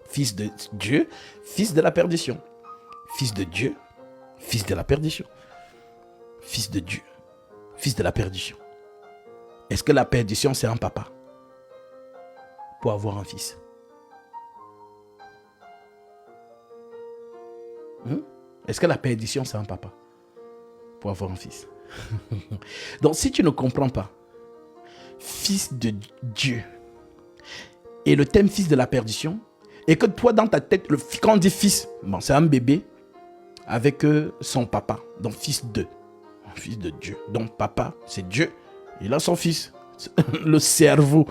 Fils de Dieu, fils de la perdition. Fils de Dieu, fils de la perdition. Fils de Dieu, fils de la perdition. Est-ce que la perdition, c'est un papa pour avoir un fils? Est-ce que la perdition, c'est un papa pour avoir un fils? Donc, si tu ne comprends pas, fils de Dieu, et le thème fils de la perdition, et que toi, dans ta tête, quand on dit fils, bon, c'est un bébé avec son papa, donc fils de Dieu. Donc, papa, c'est Dieu, il a son fils, le cerveau.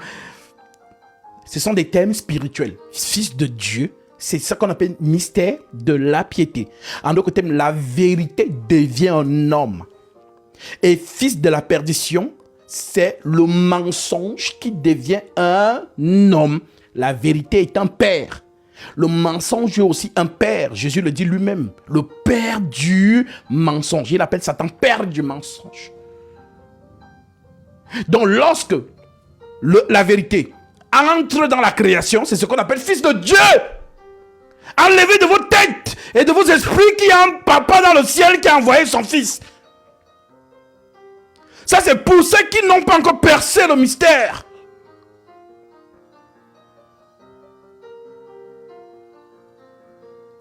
Ce sont des thèmes spirituels. Fils de Dieu, c'est ça qu'on appelle mystère de la piété. En d'autres termes, la vérité devient un homme. Et fils de la perdition, c'est le mensonge qui devient un homme. La vérité est un père. Le mensonge est aussi un père. Jésus le dit lui-même. Le père du mensonge. Il appelle Satan père du mensonge. Donc lorsque la vérité entre dans la création, c'est ce qu'on appelle fils de Dieu. Enlevez de vos têtes et de vos esprits qu'il y a un papa dans le ciel qui a envoyé son fils. Ça, c'est pour ceux qui n'ont pas encore percé le mystère.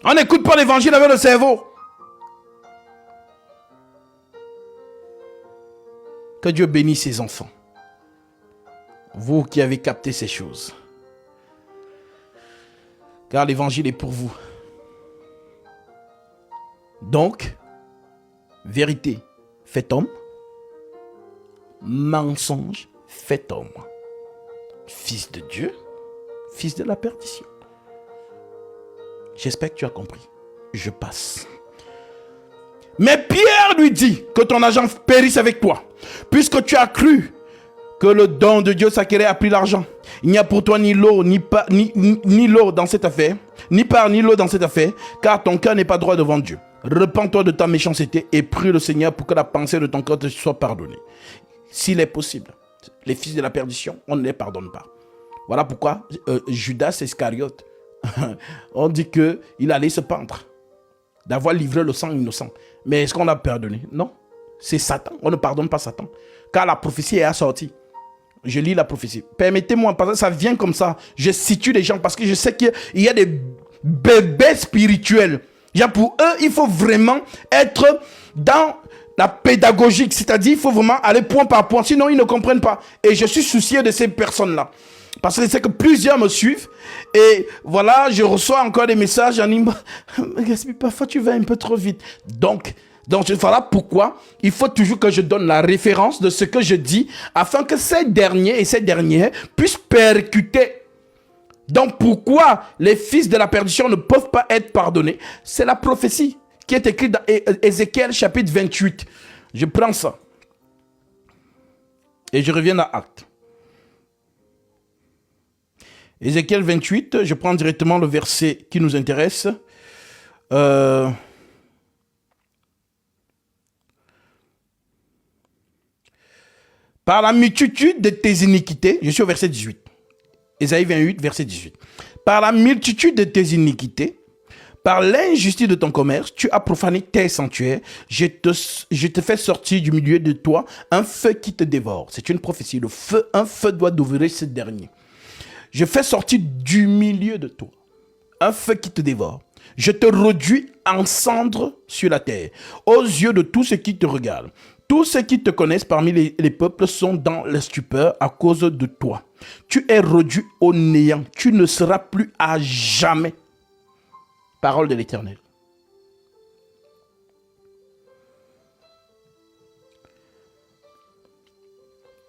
On n'écoute pas l'évangile avec le cerveau. Que Dieu bénisse ses enfants. Vous qui avez capté ces choses. Car l'évangile est pour vous. Donc, vérité fait homme. Mensonge fait homme. Fils de Dieu, fils de la perdition. J'espère que tu as compris. Je passe. Mais Pierre lui dit que ton argent périsse avec toi, puisque tu as cru que le don de Dieu s'acquérait à prix d'argent. Il n'y a pour toi ni l'eau, ni l'eau dans cette affaire, ni part, ni l'eau dans cette affaire, car ton cœur n'est pas droit devant Dieu. Repends-toi de ta méchanceté et prie le Seigneur pour que la pensée de ton cœur te soit pardonnée. S'il est possible, les fils de la perdition, on ne les pardonne pas. Voilà pourquoi Judas Iscariote, on dit qu'il allait se pendre, d'avoir livré le sang innocent. Mais est-ce qu'on l'a pardonné? Non, c'est Satan. On ne pardonne pas Satan, car la prophétie est assortie. Je lis la prophétie. Permettez-moi, parce que ça vient comme ça. Je situe les gens parce que je sais qu'il y a des bébés spirituels. Pour eux, il faut vraiment être dans la pédagogique, c'est-à-dire il faut vraiment aller point par point, sinon ils ne comprennent pas. Et je suis soucieux de ces personnes-là. Parce que je sais que plusieurs me suivent. Et voilà, je reçois encore des messages en disant, parfois tu vas un peu trop vite. Donc voilà pourquoi il faut toujours que je donne la référence de ce que je dis, afin que ces derniers et ces dernières puissent percuter. Donc pourquoi les fils de la perdition ne peuvent pas être pardonnés? C'est la prophétie qui est écrite dans Ézéchiel chapitre 28. Je prends ça. Et je reviens à Actes. Ézéchiel 28, je prends directement le verset qui nous intéresse. Par la multitude de tes iniquités, je suis au verset 18. Ésaïe 28, verset 18. Par la multitude de tes iniquités, par l'injustice de ton commerce, tu as profané tes sanctuaires. Je te fais sortir du milieu de toi un feu qui te dévore. C'est une prophétie. Un feu doit dévorer ce dernier. Je fais sortir du milieu de toi un feu qui te dévore. Je te réduis en cendres sur la terre, aux yeux de tous ceux qui te regardent. Tous ceux qui te connaissent parmi les peuples sont dans la stupeur à cause de toi. Tu es réduit au néant. Tu ne seras plus à jamais. Parole de l'Éternel.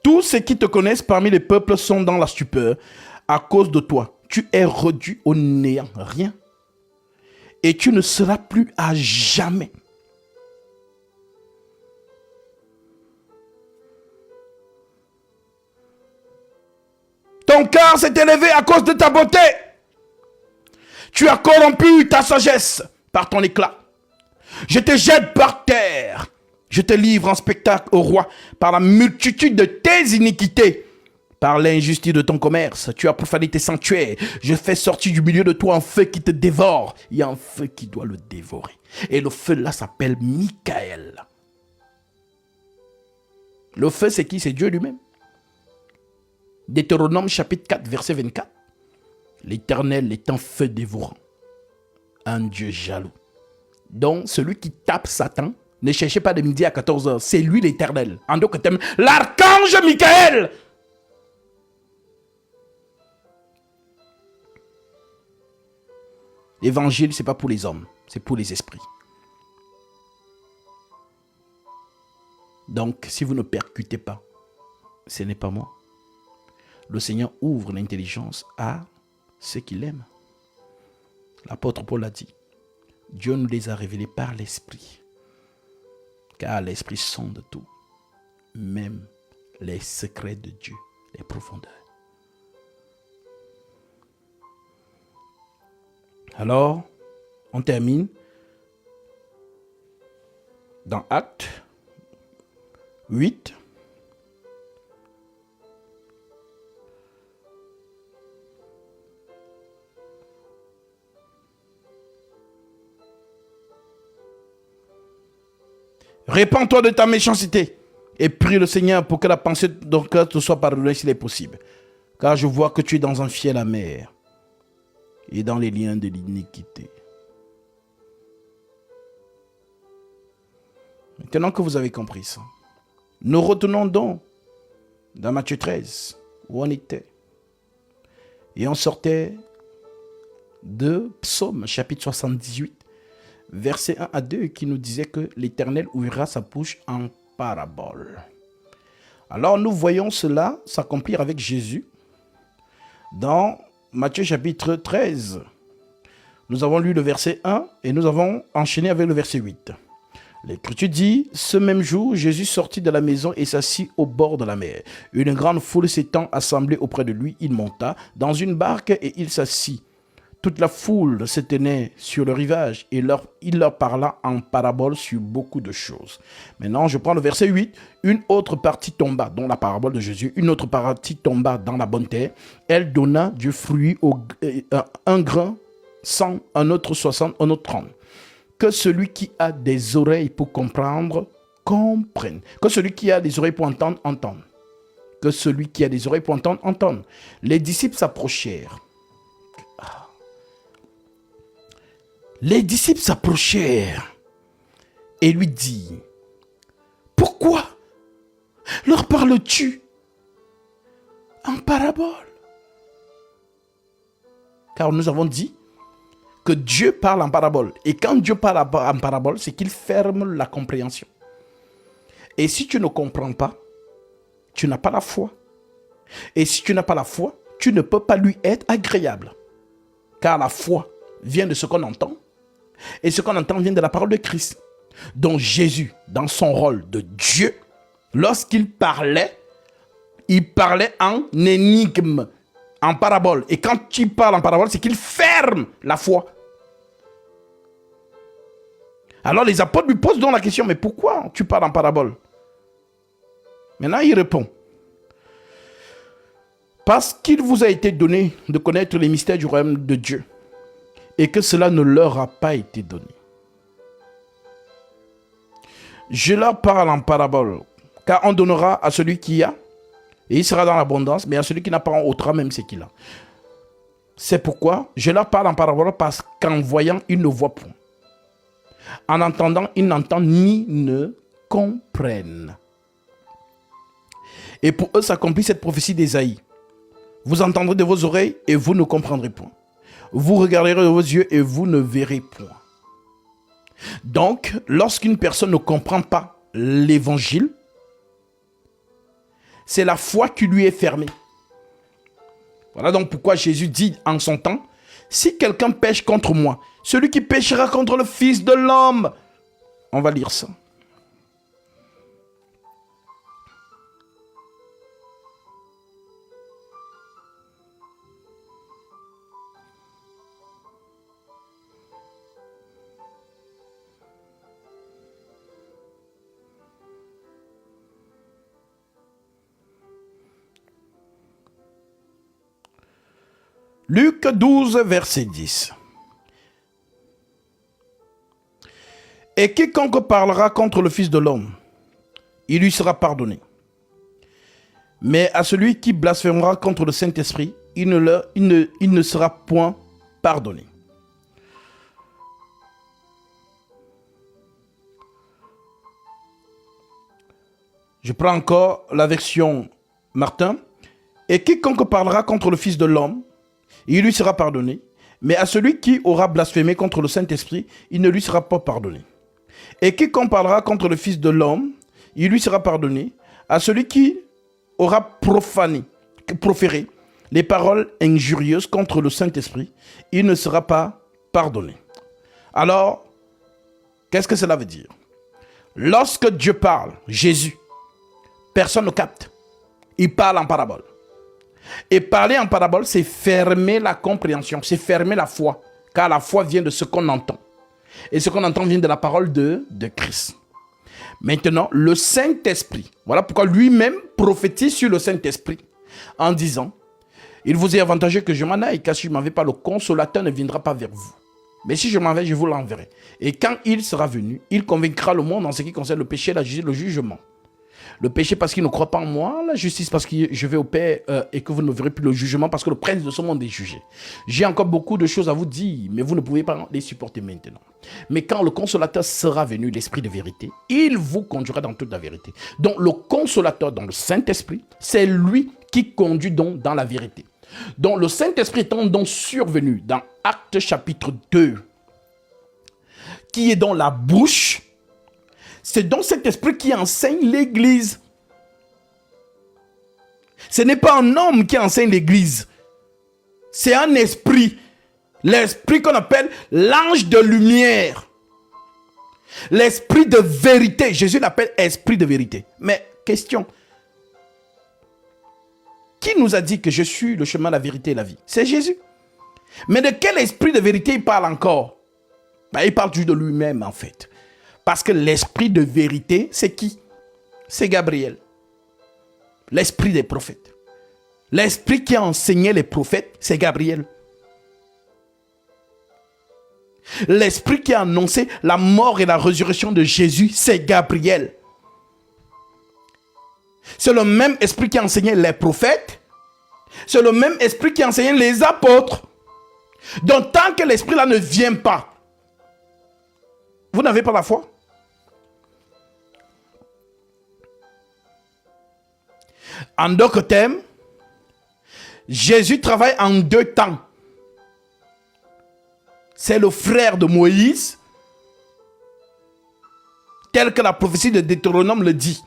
Tous ceux qui te connaissent parmi les peuples sont dans la stupeur à cause de toi. Tu es réduit au néant. Rien. Et tu ne seras plus à jamais. Ton cœur s'est élevé à cause de ta beauté. Tu as corrompu ta sagesse par ton éclat. Je te jette par terre. Je te livre en spectacle au roi par la multitude de tes iniquités. Par l'injustice de ton commerce, tu as profané tes sanctuaires. Je fais sortir du milieu de toi un feu qui te dévore. Il y a un feu qui doit le dévorer. Et le feu là s'appelle Michael. Le feu, c'est qui? C'est Dieu lui-même. Deutéronome chapitre 4, verset 24. L'Éternel est un feu dévorant, un Dieu jaloux. Donc, celui qui tape Satan, ne cherchez pas de midi à 14h, c'est lui l'Éternel. En d'autres termes, l'archange Michael. L'évangile, ce n'est pas pour les hommes, c'est pour les esprits. Donc, si vous ne percutez pas, ce n'est pas moi. Le Seigneur ouvre l'intelligence à ceux qu'il aime. L'apôtre Paul a dit, Dieu nous les a révélés par l'Esprit. Car l'Esprit sonde tout, même les secrets de Dieu, les profondeurs. Alors, on termine dans Actes 8. Répands-toi de ta méchanceté et prie le Seigneur pour que la pensée de ton cœur te soit pardonnée s'il est possible. Car je vois que tu es dans un fiel amer et dans les liens de l'iniquité. Maintenant que vous avez compris ça, nous retenons donc dans Matthieu 13 où on était. Et on sortait de Psaume chapitre 78. Verset 1 à 2 qui nous disait que l'Éternel ouvrira sa bouche en parabole. Alors nous voyons cela s'accomplir avec Jésus dans Matthieu chapitre 13. Nous avons lu le verset 1 et nous avons enchaîné avec le verset 8. L'Écriture dit, ce même jour, Jésus sortit de la maison et s'assit au bord de la mer. Une grande foule s'étant assemblée auprès de lui, il monta dans une barque et il s'assit. Toute la foule se tenait sur le rivage et il leur parla en parabole sur beaucoup de choses. Maintenant, je prends le verset 8. Une autre partie tomba, dont la parabole de Jésus, une autre partie tomba dans la bonne terre. Elle donna du fruit, un grain, 100, un autre 60, un autre 30. Que celui qui a des oreilles pour comprendre, comprenne. Que celui qui a des oreilles pour entendre, entende. Que celui qui a des oreilles pour entendre, entende. Les disciples s'approchèrent. Les disciples s'approchèrent et lui dirent, « Pourquoi leur parles-tu en parabole ?» Car nous avons dit que Dieu parle en parabole. Et quand Dieu parle en parabole, c'est qu'il ferme la compréhension. Et si tu ne comprends pas, tu n'as pas la foi. Et si tu n'as pas la foi, tu ne peux pas lui être agréable. Car la foi vient de ce qu'on entend. Et ce qu'on entend vient de la parole de Christ. Donc Jésus, dans son rôle de Dieu, lorsqu'il parlait, il parlait en énigme, en parabole. Et quand il parle en parabole, c'est qu'il ferme la foi. Alors les apôtres lui posent donc la question, mais pourquoi tu parles en parabole? Maintenant il répond, parce qu'il vous a été donné de connaître les mystères du royaume de Dieu. Et que cela ne leur a pas été donné. Je leur parle en parabole, car on donnera à celui qui a, et il sera dans l'abondance, mais à celui qui n'a pas, on ôtera même ce qu'il a. C'est pourquoi je leur parle en parabole, parce qu'en voyant, ils ne voient point. En entendant, ils n'entendent ni ne comprennent. Et pour eux s'accomplit cette prophétie d'Ésaïe. Vous entendrez de vos oreilles et vous ne comprendrez point. Vous regarderez de vos yeux et vous ne verrez point. Donc, lorsqu'une personne ne comprend pas l'évangile, c'est la foi qui lui est fermée. Voilà donc pourquoi Jésus dit en son temps, si quelqu'un pêche contre moi, celui qui pêchera contre le Fils de l'homme. On va lire ça. Luc 12, verset 10. Et quiconque parlera contre le Fils de l'homme, il lui sera pardonné. Mais à celui qui blasphémera contre le Saint-Esprit, il ne sera point pardonné. Je prends encore la version Martin. Et quiconque parlera contre le Fils de l'homme, il lui sera pardonné. Mais à celui qui aura blasphémé contre le Saint-Esprit, il ne lui sera pas pardonné. Et quiconque parlera contre le Fils de l'homme, il lui sera pardonné. À celui qui aura proféré les paroles injurieuses contre le Saint-Esprit, il ne sera pas pardonné. Alors, qu'est-ce que cela veut dire? Lorsque Dieu parle, Jésus, personne ne capte. Il parle en parabole. Et parler en parabole, c'est fermer la compréhension, c'est fermer la foi. Car la foi vient de ce qu'on entend. Et ce qu'on entend vient de la parole de Christ. Maintenant, le Saint-Esprit, voilà pourquoi lui-même prophétise sur le Saint-Esprit en disant, il vous est avantageux que je m'en aille, car si je ne m'en vais pas, le consolateur ne viendra pas vers vous. Mais si je m'en vais, je vous l'enverrai. Et quand il sera venu, il convaincra le monde en ce qui concerne le péché, la justice, le jugement. Le péché parce qu'il ne croit pas en moi, la justice parce que je vais au Père et que vous ne verrez plus le jugement parce que le prince de ce monde est jugé. J'ai encore beaucoup de choses à vous dire, mais vous ne pouvez pas les supporter maintenant. Mais quand le consolateur sera venu, l'esprit de vérité, il vous conduira dans toute la vérité. Donc le consolateur dans le Saint-Esprit, c'est lui qui conduit donc dans la vérité. Donc le Saint-Esprit étant donc survenu dans Actes chapitre 2, qui est dans la bouche, c'est donc cet esprit qui enseigne l'église. Ce n'est pas un homme qui enseigne l'église. C'est un esprit. L'esprit qu'on appelle l'ange de lumière. L'esprit de vérité. Jésus l'appelle esprit de vérité. Mais question. Qui nous a dit que je suis le chemin, la vérité et la vie? C'est Jésus. Mais de quel esprit de vérité il parle encore? Il parle juste de lui-même en fait. Parce que l'esprit de vérité, c'est qui? C'est Gabriel. L'esprit des prophètes. L'esprit qui a enseigné les prophètes, c'est Gabriel. L'esprit qui a annoncé la mort et la résurrection de Jésus, c'est Gabriel. C'est le même esprit qui a enseigné les prophètes. C'est le même esprit qui a enseigné les apôtres. Donc tant que l'esprit là ne vient pas, vous n'avez pas la foi? En d'autres termes, Jésus travaille en deux temps. C'est le frère de Moïse, tel que la prophétie de Deutéronome le dit.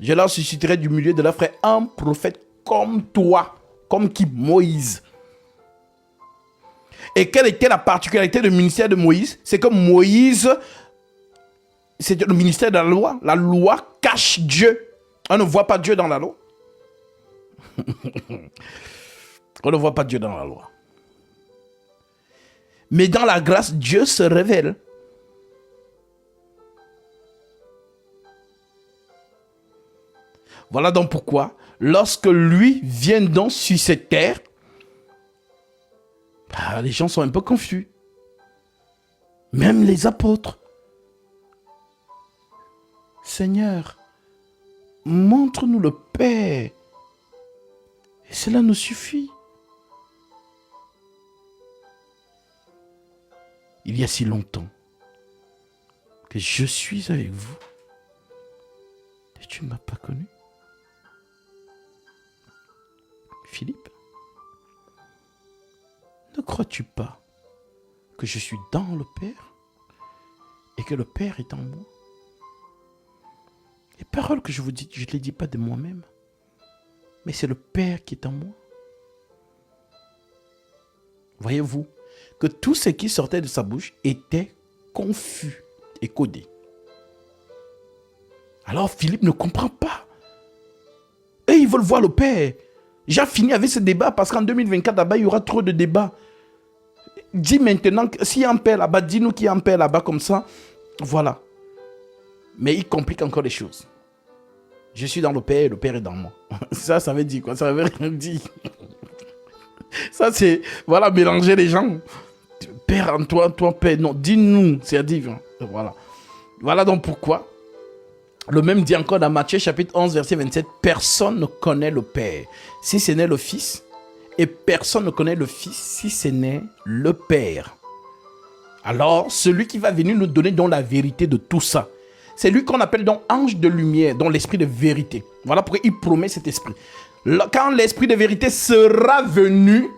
Je leur susciterai du milieu de leurs frères un prophète comme toi, comme qui? Moïse. Et quelle était la particularité du ministère de Moïse? C'est que Moïse, c'était le ministère de la loi. La loi cache Dieu. On ne voit pas Dieu dans la loi. On ne voit pas Dieu dans la loi. Mais dans la grâce, Dieu se révèle. Voilà donc pourquoi, lorsque lui vient donc sur cette terre, les gens sont un peu confus. Même les apôtres. Seigneur, montre-nous le Père. Et cela nous suffit. Il y a si longtemps que je suis avec vous et tu ne m'as pas connu. Philippe, ne crois-tu pas que je suis dans le Père et que le Père est en moi? Les paroles que je vous dis, je ne les dis pas de moi-même, mais c'est le Père qui est en moi. Voyez-vous que tout ce qui sortait de sa bouche était confus et codé. Alors Philippe ne comprend pas. Et ils veulent voir le Père. J'ai fini avec ce débat parce qu'en 2024, là-bas, il y aura trop de débats. Dis maintenant, s'il y a un Père là-bas, dis-nous qu'il y a un Père là-bas comme ça. Voilà. Mais il complique encore les choses. Je suis dans le Père et le Père est dans moi. Ça veut dire quoi? Ça veut rien dire. Ça, c'est, voilà, mélanger les gens. Père Antoine, toi, Père, non, dis-nous, c'est à dire. Voilà. Voilà donc pourquoi. Le même dit encore dans Matthieu chapitre 11, verset 27, personne ne connaît le Père si ce n'est le Fils, et personne ne connaît le Fils si ce n'est le Père. Alors, celui qui va venir nous donner donc la vérité de tout ça, c'est lui qu'on appelle donc ange de lumière, donc l'esprit de vérité. Voilà pourquoi il promet cet esprit. Quand l'esprit de vérité sera venu,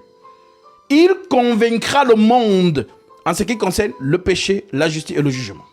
il convaincra le monde en ce qui concerne le péché, la justice et le jugement.